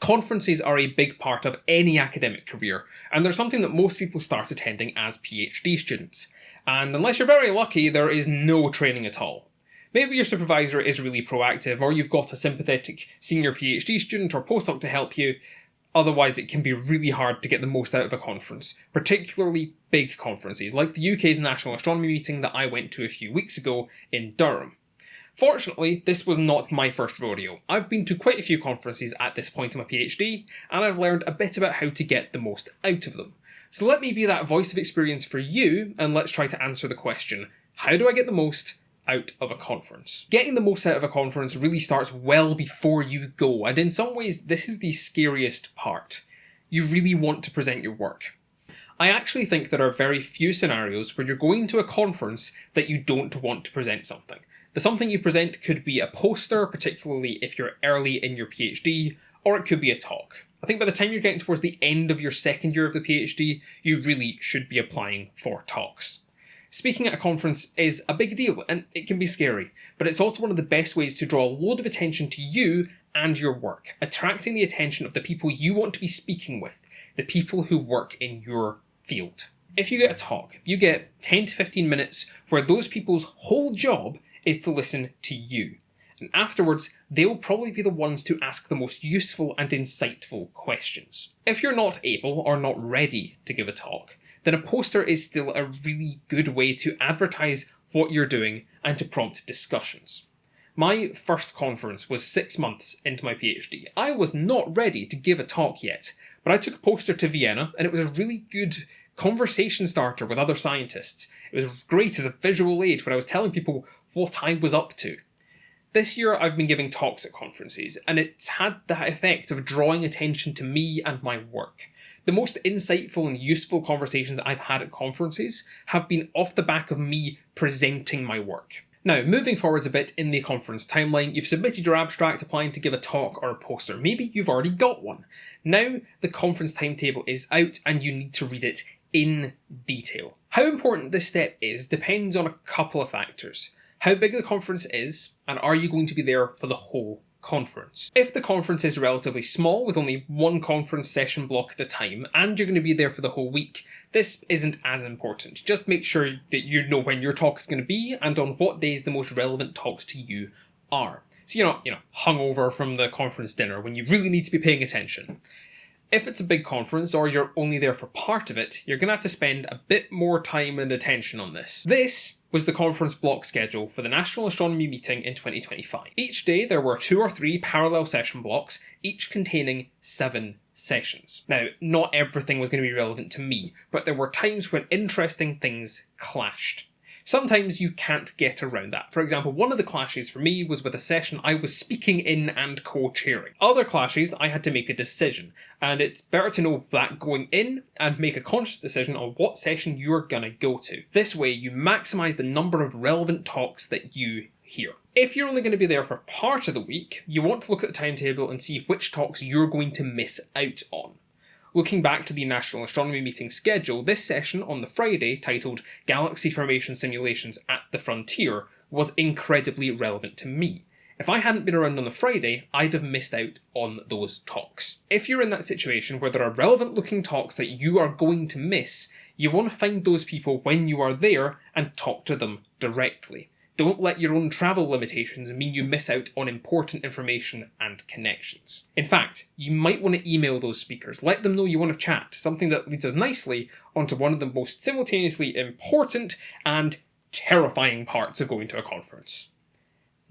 Conferences are a big part of any academic career, and they're something that most people start attending as PhD students. And unless you're very lucky, there is no training at all. Maybe your supervisor is really proactive, or you've got a sympathetic senior PhD student or postdoc to help you. Otherwise, it can be really hard to get the most out of a conference, particularly big conferences, like the UK's National Astronomy meeting that I went to a few weeks ago in Durham. Fortunately, this was not my first rodeo. I've been to quite a few conferences at this point in my PhD, and I've learned a bit about how to get the most out of them. So let me be that voice of experience for you, and let's try to answer the question, how do I get the most out of a conference? Getting the most out of a conference really starts well before you go, and in some ways this is the scariest part. You really want to present your work. I actually think there are very few scenarios where you're going to a conference that you don't want to present something. The something you present could be a poster, particularly if you're early in your PhD, or it could be a talk. I think by the time you're getting towards the end of your second year of the PhD, you really should be applying for talks. Speaking at a conference is a big deal, and it can be scary, but it's also one of the best ways to draw a load of attention to you and your work, attracting the attention of the people you want to be speaking with, the people who work in your field. If you get a talk, you get 10 to 15 minutes where those people's whole job is to listen to you. And afterwards, they'll probably be the ones to ask the most useful and insightful questions. If you're not able or not ready to give a talk, then a poster is still a really good way to advertise what you're doing and to prompt discussions. My first conference was 6 months into my PhD. I was not ready to give a talk yet, but I took a poster to Vienna and it was a really good conversation starter with other scientists. It was great as a visual aid when I was telling people what I was up to. This year I've been giving talks at conferences, and it's had that effect of drawing attention to me and my work. The most insightful and useful conversations I've had at conferences have been off the back of me presenting my work. Now, moving forwards a bit in the conference timeline, you've submitted your abstract applying to give a talk or a poster. Maybe you've already got one. Now the conference timetable is out and you need to read it in detail. How important this step is depends on a couple of factors. How big the conference is, and are you going to be there for the whole conference? If the conference is relatively small, with only one conference session block at a time, and you're going to be there for the whole week, this isn't as important. Just make sure that you know when your talk is going to be, and on what days the most relevant talks to you are. So you're not, hungover from the conference dinner when you really need to be paying attention. If it's a big conference, or you're only there for part of it, you're going to have to spend a bit more time and attention on this. This was the conference block schedule for the National Astronomy meeting in 2025. Each day there were 2 or 3 parallel session blocks, each containing 7 sessions. Now, not everything was going to be relevant to me, but there were times when interesting things clashed. Sometimes you can't get around that. For example, one of the clashes for me was with a session I was speaking in and co-chairing. Other clashes, I had to make a decision, and it's better to know that going in and make a conscious decision on what session you're gonna go to. This way, you maximise the number of relevant talks that you hear. If you're only going to be there for part of the week, you want to look at the timetable and see which talks you're going to miss out on. Looking back to the National Astronomy meeting schedule, this session on the Friday, titled Galaxy Formation Simulations at the Frontier, was incredibly relevant to me. If I hadn't been around on the Friday, I'd have missed out on those talks. If you're in that situation where there are relevant looking talks that you are going to miss, you want to find those people when you are there and talk to them directly. Don't let your own travel limitations mean you miss out on important information and connections. In fact, you might want to email those speakers, let them know you want to chat, something that leads us nicely onto one of the most simultaneously important and terrifying parts of going to a conference.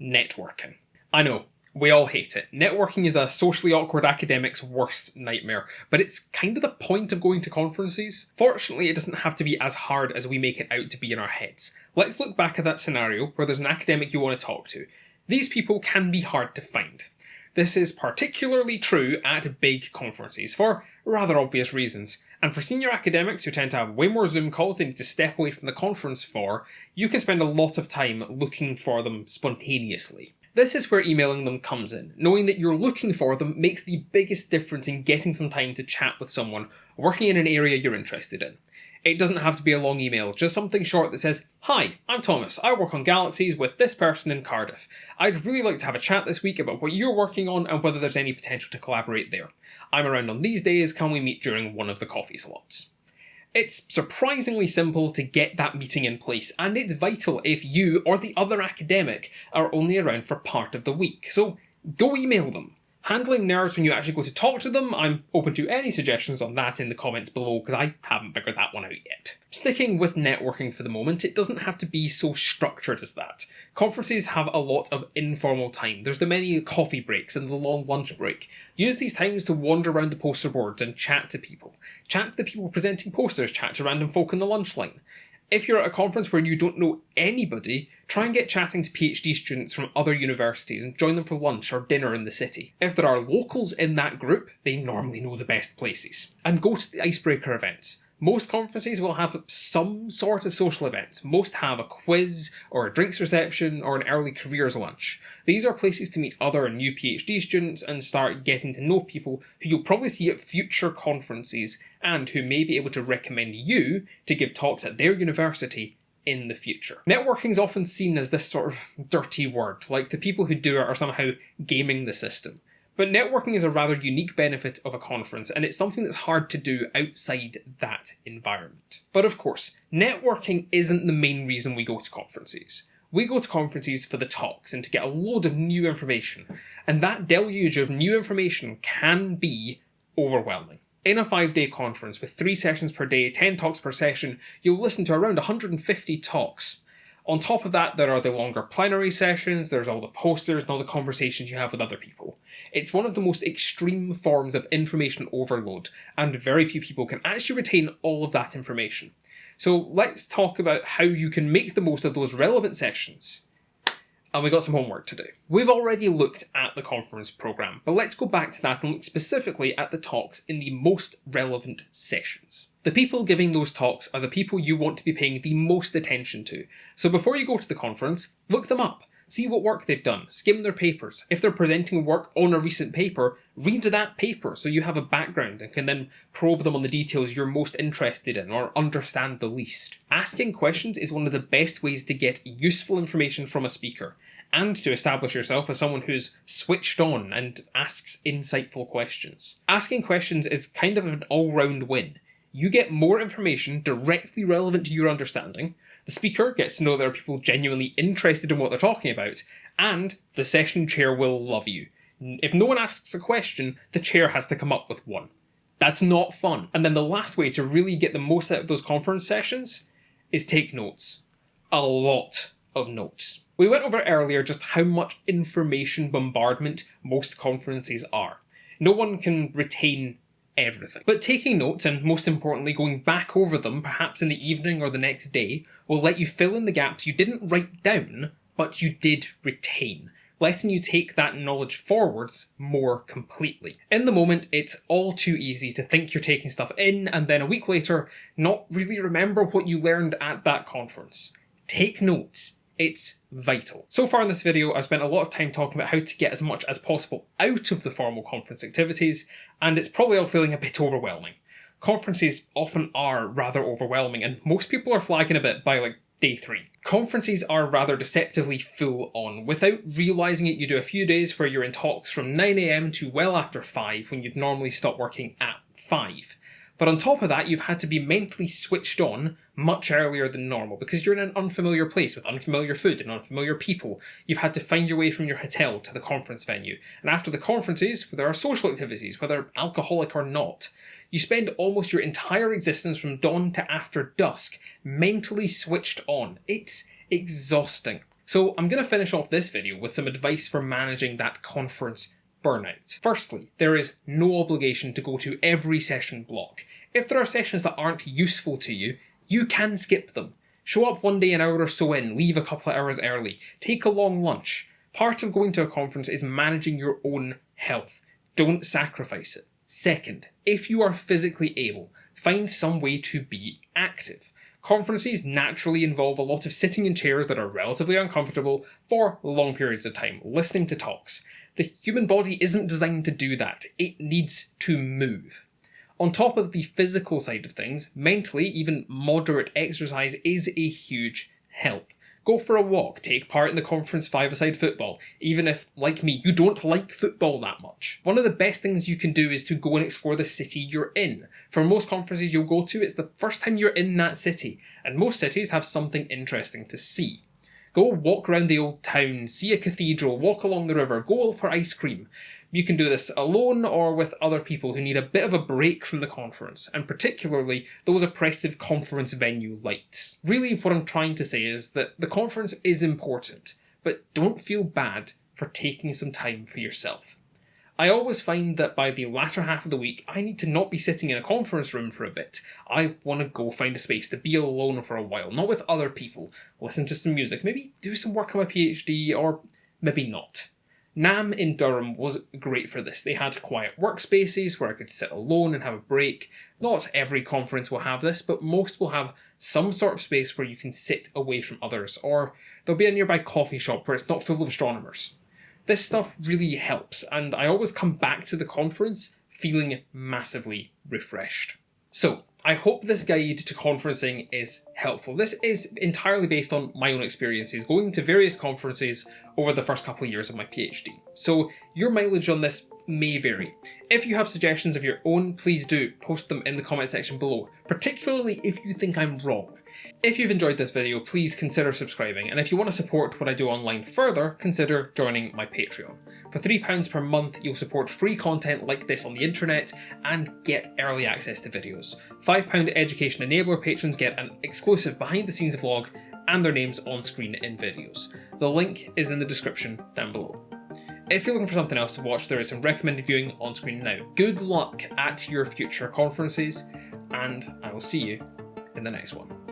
Networking. I know, we all hate it. Networking is a socially awkward academic's worst nightmare, but it's kind of the point of going to conferences. Fortunately, it doesn't have to be as hard as we make it out to be in our heads. Let's look back at that scenario where there's an academic you want to talk to. These people can be hard to find. This is particularly true at big conferences, for rather obvious reasons. And for senior academics who tend to have way more Zoom calls they need to step away from the conference for, you can spend a lot of time looking for them spontaneously. This is where emailing them comes in. Knowing that you're looking for them makes the biggest difference in getting some time to chat with someone working in an area you're interested in. It doesn't have to be a long email, just something short that says, "Hi, I'm Thomas. I work on Galaxies with this person in Cardiff. I'd really like to have a chat this week about what you're working on and whether there's any potential to collaborate there. I'm around on these days, can we meet during one of the coffee slots?" It's surprisingly simple to get that meeting in place, and it's vital if you or the other academic are only around for part of the week, so go email them. Handling nerves when you actually go to talk to them, I'm open to any suggestions on that in the comments below because I haven't figured that one out yet. Sticking with networking for the moment, it doesn't have to be so structured as that. Conferences have a lot of informal time. There's the many coffee breaks and the long lunch break. Use these times to wander around the poster boards and chat to people. Chat to the people presenting posters, chat to random folk in the lunch line. If you're at a conference where you don't know anybody, try and get chatting to PhD students from other universities and join them for lunch or dinner in the city. If there are locals in that group, they normally know the best places. And go to the icebreaker events. Most conferences will have some sort of social events. Most have a quiz, or a drinks reception, or an early careers lunch. These are places to meet other new PhD students and start getting to know people who you'll probably see at future conferences and who may be able to recommend you to give talks at their university in the future. Networking is often seen as this sort of dirty word, like the people who do it are somehow gaming the system. But networking is a rather unique benefit of a conference, and it's something that's hard to do outside that environment. But of course, networking isn't the main reason we go to conferences. We go to conferences for the talks and to get a load of new information, and that deluge of new information can be overwhelming. In a 5-day conference with 3 sessions per day, 10 talks per session, you'll listen to around 150 talks. On top of that, there are the longer plenary sessions, there's all the posters and all the conversations you have with other people. It's one of the most extreme forms of information overload, and very few people can actually retain all of that information. So let's talk about how you can make the most of those relevant sessions. And we got some homework to do. We've already looked at the conference programme, but let's go back to that and look specifically at the talks in the most relevant sessions. The people giving those talks are the people you want to be paying the most attention to. So before you go to the conference, look them up. See what work they've done, skim their papers. If they're presenting work on a recent paper, read that paper so you have a background and can then probe them on the details you're most interested in or understand the least. Asking questions is one of the best ways to get useful information from a speaker and to establish yourself as someone who's switched on and asks insightful questions. Asking questions is kind of an all-round win. You get more information directly relevant to your understanding, the speaker gets to know there are people genuinely interested in what they're talking about, and the session chair will love you. If no one asks a question, the chair has to come up with one. That's not fun. And then the last way to really get the most out of those conference sessions is take notes. A lot of notes. We went over earlier just how much information bombardment most conferences are. No one can retain everything. But taking notes, and most importantly going back over them, perhaps in the evening or the next day, will let you fill in the gaps you didn't write down, but you did retain, letting you take that knowledge forwards more completely. In the moment, it's all too easy to think you're taking stuff in, and then a week later, not really remember what you learned at that conference. Take notes. It's vital. So far in this video, I've spent a lot of time talking about how to get as much as possible out of the formal conference activities, and it's probably all feeling a bit overwhelming. Conferences often are rather overwhelming, and most people are flagging a bit by like day 3. Conferences are rather deceptively full on. Without realising it, you do a few days where you're in talks from 9 AM to well after 5 when you'd normally stop working at 5. But on top of that, you've had to be mentally switched on much earlier than normal because you're in an unfamiliar place with unfamiliar food and unfamiliar people. You've had to find your way from your hotel to the conference venue. And after the conferences, there are social activities, whether alcoholic or not. You spend almost your entire existence from dawn to after dusk mentally switched on. It's exhausting. So I'm going to finish off this video with some advice for managing that conference burnout. Firstly, there is no obligation to go to every session block. If there are sessions that aren't useful to you, you can skip them. Show up one day an hour or so in, leave a couple of hours early, take a long lunch. Part of going to a conference is managing your own health. Don't sacrifice it. Second, if you are physically able, find some way to be active. Conferences naturally involve a lot of sitting in chairs that are relatively uncomfortable for long periods of time, listening to talks. The human body isn't designed to do that. It needs to move. On top of the physical side of things, mentally, even moderate exercise is a huge help. Go for a walk, take part in the conference five-a-side football, even if, like me, you don't like football that much. One of the best things you can do is to go and explore the city you're in. For most conferences you'll go to, it's the first time you're in that city, and most cities have something interesting to see. Go walk around the old town, see a cathedral, walk along the river, go for ice cream. You can do this alone or with other people who need a bit of a break from the conference, and particularly those oppressive conference venue lights. Really, what I'm trying to say is that the conference is important, but don't feel bad for taking some time for yourself. I always find that by the latter half of the week, I need to not be sitting in a conference room for a bit. I want to go find a space to be alone for a while, not with other people, listen to some music, maybe do some work on my PhD, or maybe not. NAMM in Durham was great for this. They had quiet workspaces where I could sit alone and have a break. Not every conference will have this, but most will have some sort of space where you can sit away from others, or there'll be a nearby coffee shop where it's not full of astronomers. This stuff really helps, and I always come back to the conference feeling massively refreshed. So, I hope this guide to conferencing is helpful. This is entirely based on my own experiences, going to various conferences over the first couple of years of my PhD. So, your mileage on this may vary. If you have suggestions of your own, please do post them in the comment section below, particularly if you think I'm wrong. If you've enjoyed this video, please consider subscribing, and if you want to support what I do online further, consider joining my Patreon. For £3 per month, you'll support free content like this on the internet and get early access to videos. £5 Education Enabler patrons get an exclusive behind-the-scenes vlog and their names on screen in videos. The link is in the description down below. If you're looking for something else to watch, there is some recommended viewing on screen now. Good luck at your future conferences, and I will see you in the next one.